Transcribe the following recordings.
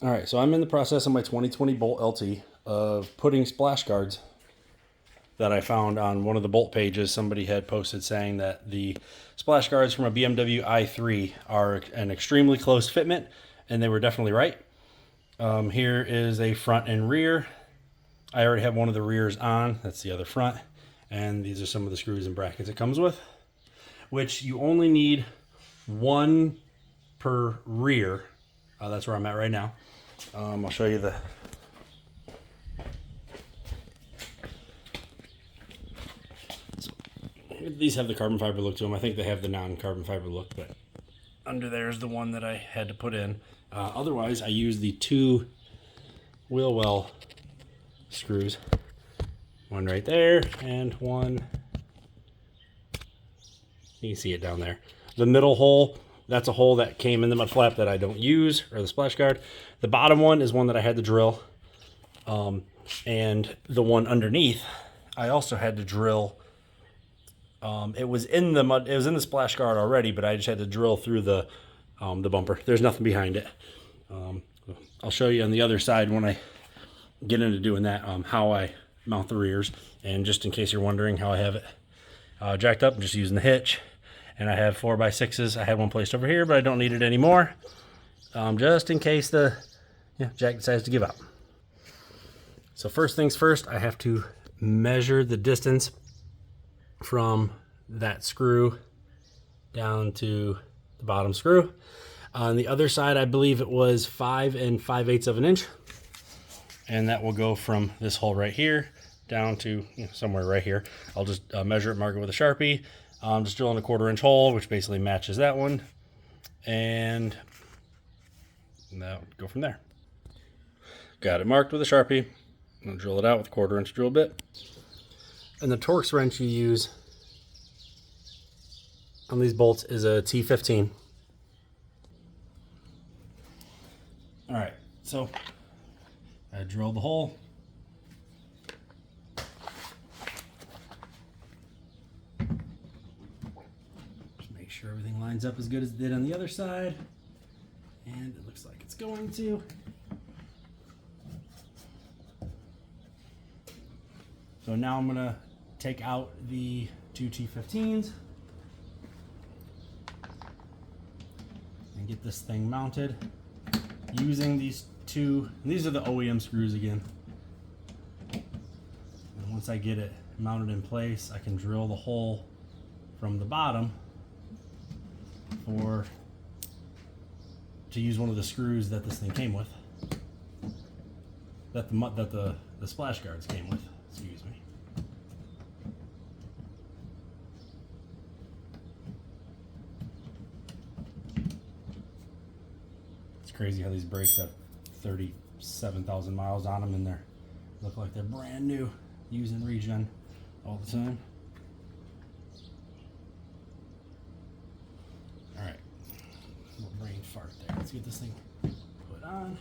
All right, so I'm in the process of my 2020 Bolt LT of putting splash guards that I found on one of the Bolt pages. Somebody had posted saying that the splash guards from a BMW i3 are an extremely close fitment, and they were definitely right. Here is a front and rear. I already have one of the rears on. That's the other front. And these are some of the screws and brackets it comes with, which you only need one per rear. That's where I'm at right now. I'll show you the... So, these have the carbon fiber look to them. I think they have the non-carbon fiber look, but under there is the one that I had to put in. Otherwise, I use the two wheel well screws. One right there and one... You can see it down there. The middle hole, that's a hole that came in the mud flap that I don't use, or the splash guard. The bottom one is one that I had to drill. And the one underneath, I also had to drill. It was in the mud, it was in the splash guard already, but I just had to drill through the bumper. There's nothing behind it. I'll show you on the other side when I get into doing that, how I mount the rears. And just in case you're wondering how I have it jacked up, I'm just using the hitch. And I have 4x6s. I had one placed over here, but I don't need it anymore. Just in case the jack decides to give up. So first things first, I have to measure the distance from that screw down to the bottom screw. On the other side, I believe it was 5 5/8 of an inch. And that will go from this hole right here down to somewhere right here. I'll just measure it, mark it with a Sharpie. Just drilling a 1/4 inch hole, which basically matches that one. And that would go from there. Got it marked with a Sharpie. I'm gonna drill it out with a 1/4 inch drill bit. And the Torx wrench you use on these bolts is a T15. All right, so I drilled the hole. Just make sure everything lines up as good as it did on the other side. And it looks like it's going to. So now I'm gonna take out the two T15s and get this thing mounted using these two. And these are the OEM screws again. And once I get it mounted in place, I can drill the hole from the bottom to use one of the screws that this thing came with, that the splash guards came with. Excuse me. It's crazy how these brakes have 37,000 miles on them and they look like they're brand new, using regen all the time. All right, little brain fart there. Let's get this thing put on.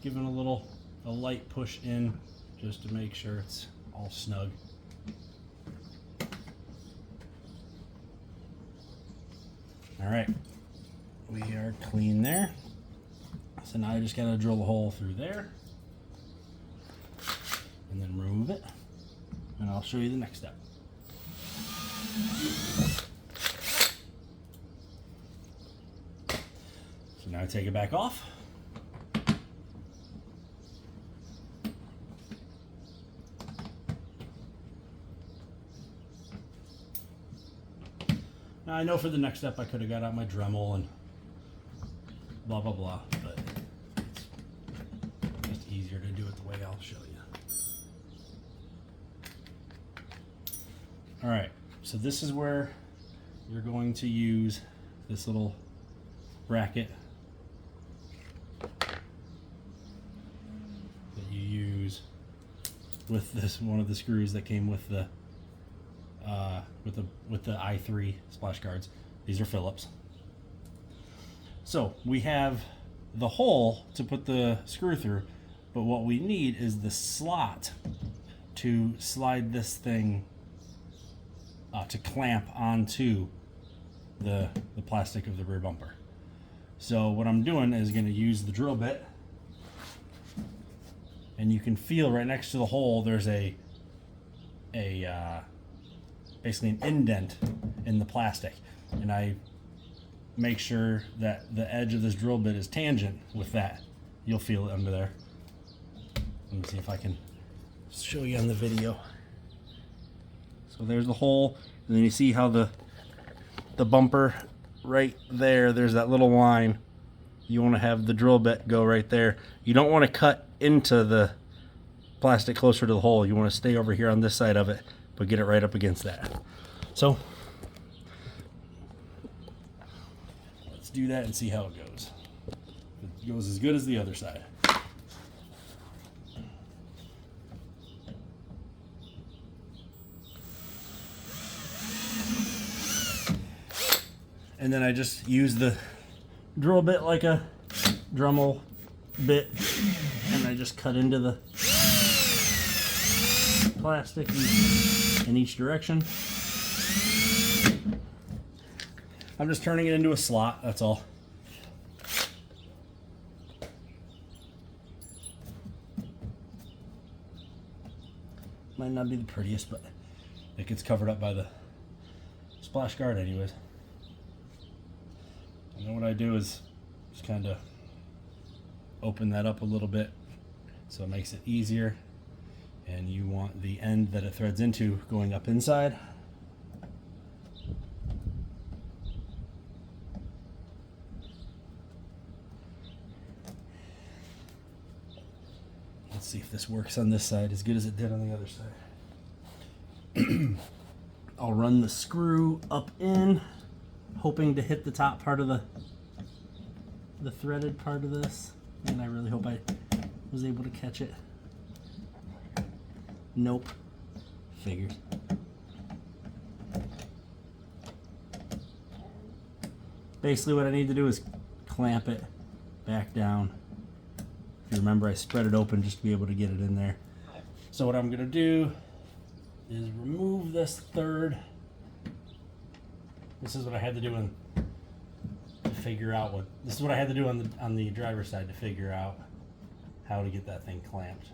Giving a light push in just to make sure it's all snug. All right, we are clean there. So now I just gotta drill a hole through there and then remove it, and I'll show you the next step. So now I take it back off. Now I know for the next step I could have got out my Dremel and blah blah blah, but it's just easier to do it the way I'll show you. All right, so this is where you're going to use this little bracket that you use with this one of the screws that came with the i3 splash guards. These are Phillips. So we have the hole to put the screw through, but what we need is the slot to slide this thing to clamp onto the plastic of the rear bumper. So what I'm doing is going to use the drill bit, and you can feel right next to the hole there's a basically an indent in the plastic, and I make sure that the edge of this drill bit is tangent with that. You'll feel it under there. Let me see if I can show you on the video. So there's the hole, and then you see how the bumper right there, there's that little line. You want to have the drill bit go right there. You don't want to cut into the plastic closer to the hole. You want to stay over here on this side of it, but get it right up against that. So let's do that and see how it goes. It goes as good as the other side. And then I just use the drill bit like a Dremel bit, and I just cut into the plastic in each direction. I'm just turning it into a slot, that's all. Might not be the prettiest, but it gets covered up by the splash guard anyways. And then what I do is just kind of open that up a little bit so it makes it easier. And you want the end that it threads into going up inside. Let's see if this works on this side as good as it did on the other side. I'll run the screw up in, hoping to hit the top part of the threaded part of this, and I really hope I was able to catch it. Nope. Figures. Basically what I need to do is clamp it back down. If you remember, I spread it open just to be able to get it in there. So what I'm going to do is remove this third. This is what I had to do to figure out what. This is what I had to do on the driver's side to figure out how to get that thing clamped.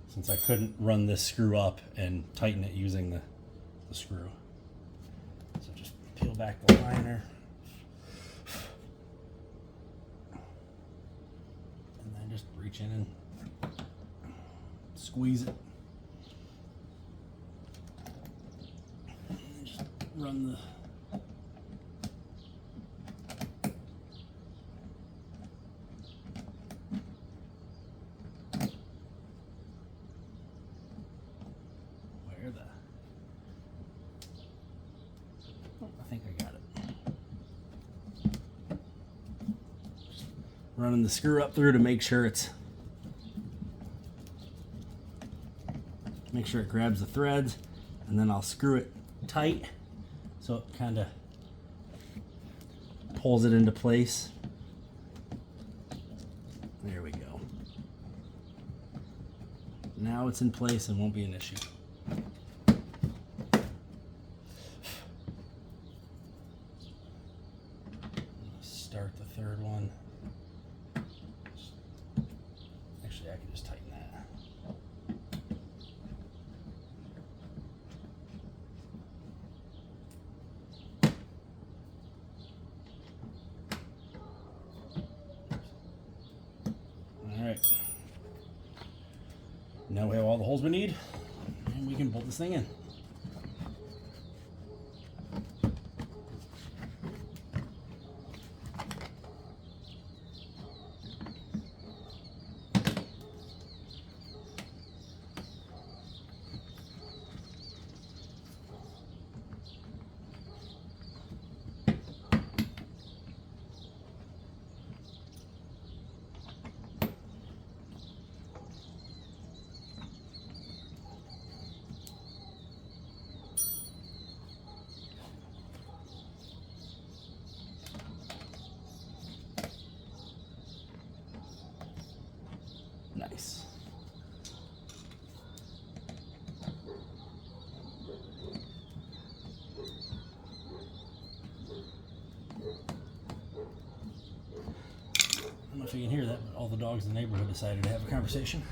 Since I couldn't run this screw up and tighten it using the screw. So just peel back the liner. And then just reach in and squeeze it. And then just run the running the screw up through to make sure it grabs the threads, and then I'll screw it tight so it kind of pulls it into place. There we go. Now it's in place and won't be an issue. Start the third one. Actually, I can just tighten that. All right. Now we have all the holes we need, and we can bolt this thing in. Nice. I don't know if you can hear that, but all the dogs in the neighborhood decided to have a conversation.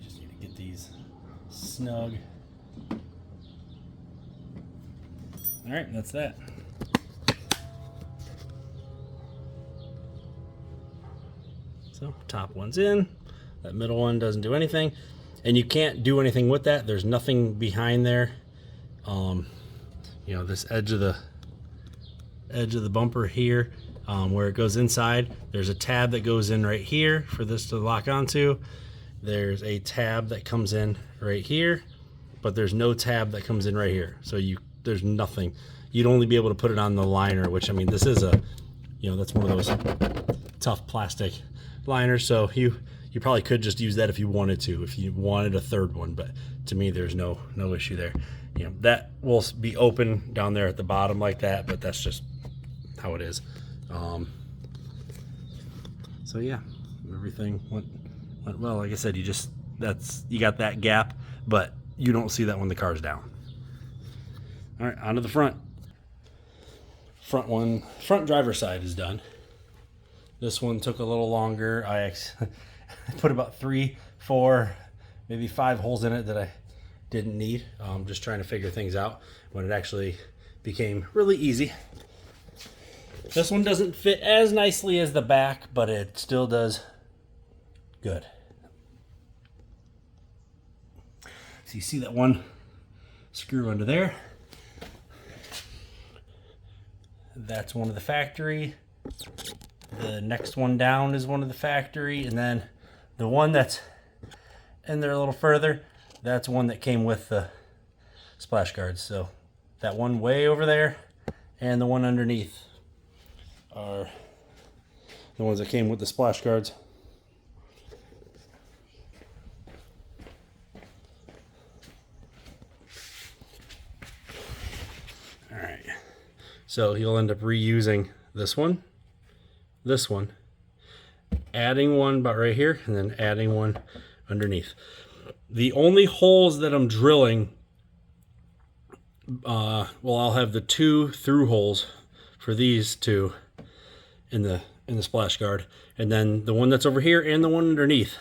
Just need to get these snug. All right, that's that. So top one's in, that middle one doesn't do anything, and you can't do anything with that. There's nothing behind there. You know, this edge of the bumper here, where it goes inside, there's a tab that goes in right here for this to lock onto. There's a tab that comes in right here, but there's no tab that comes in right here. So there's nothing. You'd only be able to put it on the liner, which, I mean, this is that's one of those tough plastic liners, so you probably could just use that if you wanted to, if you wanted a third one, but to me there's no issue there. You know, that will be open down there at the bottom like that, but that's just how it is. So yeah, everything went well. Like I said, you got that gap, but you don't see that when the car's down. All right, onto the front. Front driver's side is done. This one took a little longer. I put about 3, 4, maybe 5 holes in it that I didn't need. Just trying to figure things out when it actually became really easy. This one doesn't fit as nicely as the back, but it still does good. So you see that one screw under there? That's one of the factory. The next one down is one of the factory, and then the one that's in there a little further, that's one that came with the splash guards. So that one way over there and the one underneath are the ones that came with the splash guards. All right, so you'll end up reusing this one, adding one about right here, and then adding one underneath. The only holes that I'm drilling, I'll have the 2 through holes for these 2 in the splash guard, and then the one that's over here and the one underneath.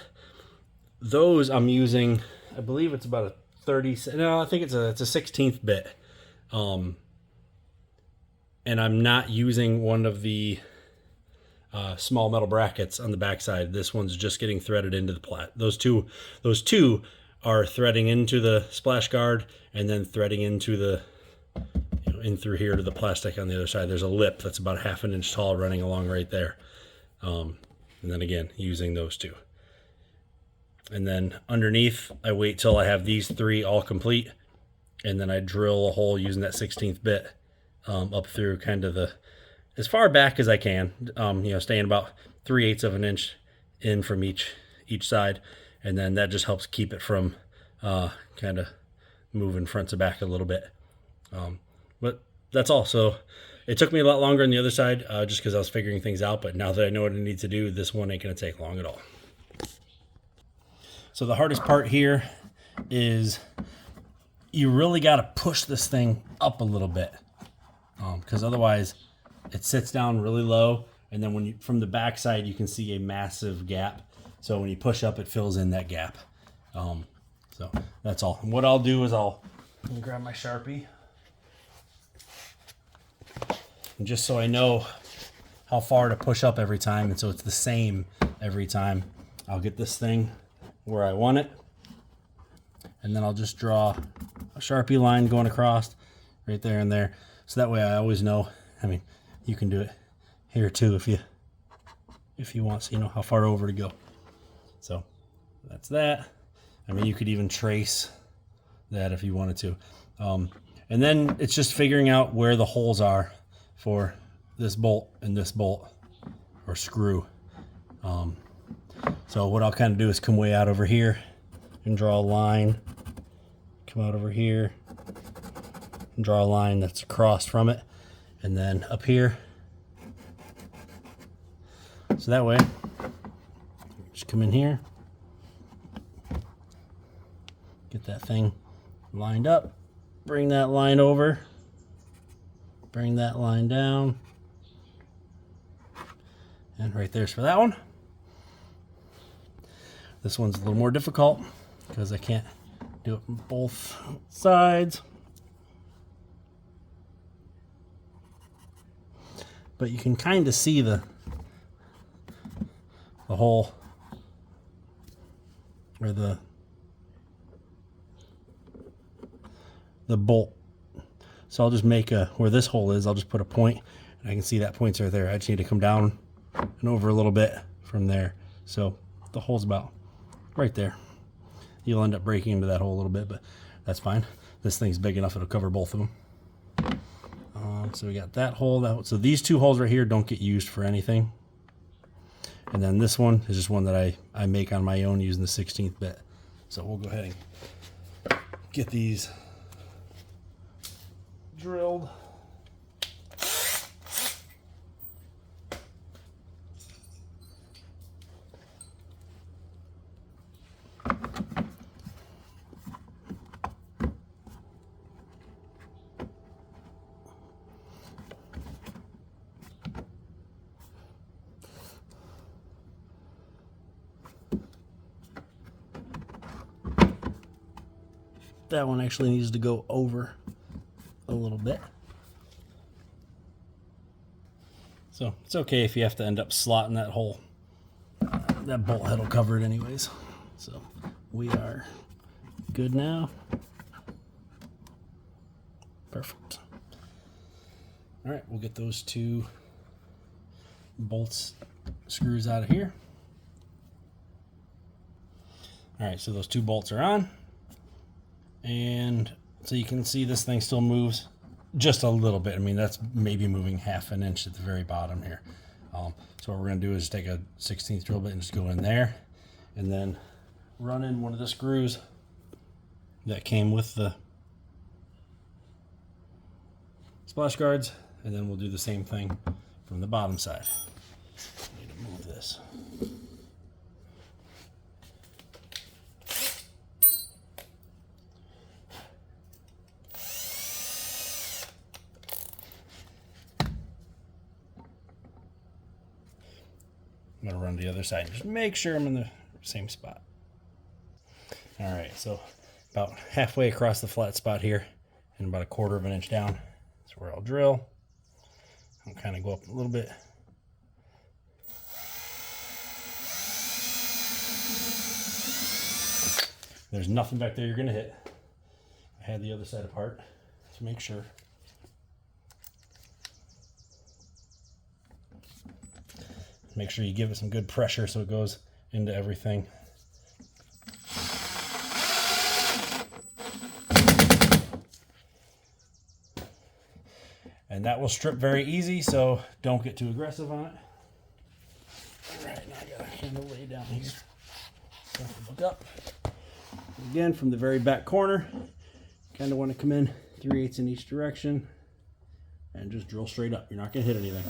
Those I'm using, I believe it's about a 30. No, I think it's a 16th bit, and I'm not using one of the small metal brackets on the backside. This one's just getting threaded into the plat. Those two are threading into the splash guard and then threading into the in through here to the plastic on the other side. There's a lip that's about 1/2 inch tall running along right there. And then again, using those 2. And then underneath, I wait till I have these 3 all complete, and then I drill a hole using that 16th bit up through kind of as far back as I can, staying about 3/8 of an inch in from each side, and then that just helps keep it from kind of moving front to back a little bit. But that's all. So it took me a lot longer on the other side just because I was figuring things out, but now that I know what I need to do, this one ain't going to take long at all. So the hardest part here is you really got to push this thing up a little bit, because otherwise it sits down really low, and then from the back side you can see a massive gap. So when you push up, it fills in that gap. So that's all. And what I'll do is let me grab my Sharpie, and just so I know how far to push up every time, and so it's the same every time, I'll get this thing where I want it, and then I'll just draw a Sharpie line going across right there and there, so that way I always know. I mean, you can do it here too if you want, so you know how far over to go. So that's that. I mean, you could even trace that if you wanted to. And then it's just figuring out where the holes are for this bolt and this bolt or screw. So what I'll kind of do is come way out over here and draw a line. Come out over here and draw a line that's across from it. And then up here. So that way, just come in here, get that thing lined up, bring that line over, bring that line down, and right there's for that one. This one's a little more difficult because I can't do it from both sides. But you can kind of see the hole, or the bolt. So I'll just make where this hole is, I'll just put a point, and I can see that point's right there. I just need to come down and over a little bit from there. So the hole's about right there. You'll end up breaking into that hole a little bit, but that's fine. This thing's big enough, it'll cover both of them. So we got that hole. So these two holes right here don't get used for anything. And then this one is just one that I make on my own using the 16th bit. So we'll go ahead and get these drilled. That one actually needs to go over a little bit. So it's okay if you have to end up slotting that hole. That bolt head will cover it anyways. So we are good now. Perfect. All right, we'll get those two bolts screws out of here. All right, so those two bolts are on. And so you can see this thing still moves just a little bit. I mean, that's maybe moving half an inch at the very bottom here. So what we're going to do is take a 16th drill bit and just go in there and then run in one of the screws that came with the splash guards, and then we'll do the same thing from the bottom side. I need to move this. I'm going to run to the other side and just make sure I'm in the same spot. All right, so about halfway across the flat spot here and about 1/4 of an inch down is where I'll drill. I'll kind of go up a little bit. There's nothing back there you're going to hit. I had the other side apart to make sure. Make sure you give it some good pressure so it goes into everything. And that will strip very easy, so don't get too aggressive on it. All right, now I gotta kind of lay down here. So look up. Again, from the very back corner, kind of want to come in 3/8 in each direction and just drill straight up. You're not gonna hit anything.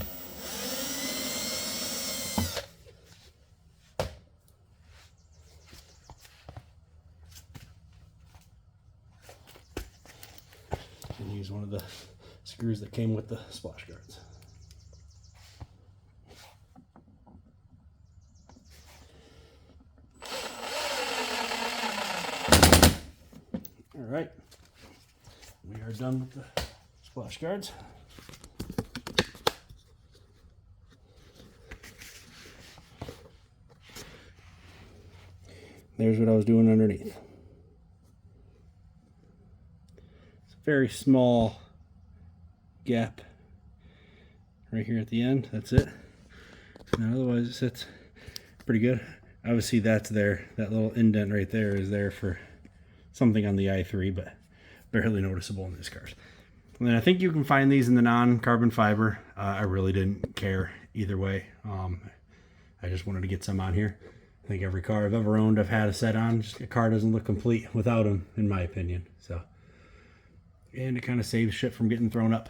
Use one of the screws that came with the splash guards. All right, we are done with the splash guards. There's what I was doing underneath. Very small gap right here at the end. That's it. Now otherwise it sits pretty good. Obviously that's there. That little indent right there is there for something on the i3, but barely noticeable in these cars. And then I think you can find these in the non-carbon fiber. I really didn't care either way. I just wanted to get some on here. I think every car I've ever owned I've had a set on. Just a car doesn't look complete without them, in my opinion. So, and it kind of saves shit from getting thrown up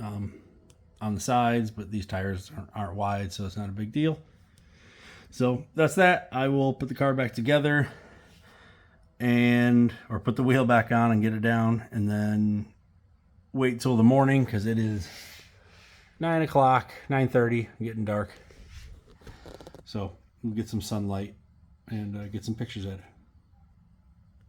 on the sides, but these tires aren't wide, so it's not a big deal. So that's that. I will put the car back together or put the wheel back on and get it down, and then wait till the morning because it is 9 o'clock, 9:30, getting dark. So we'll get some sunlight and get some pictures at it.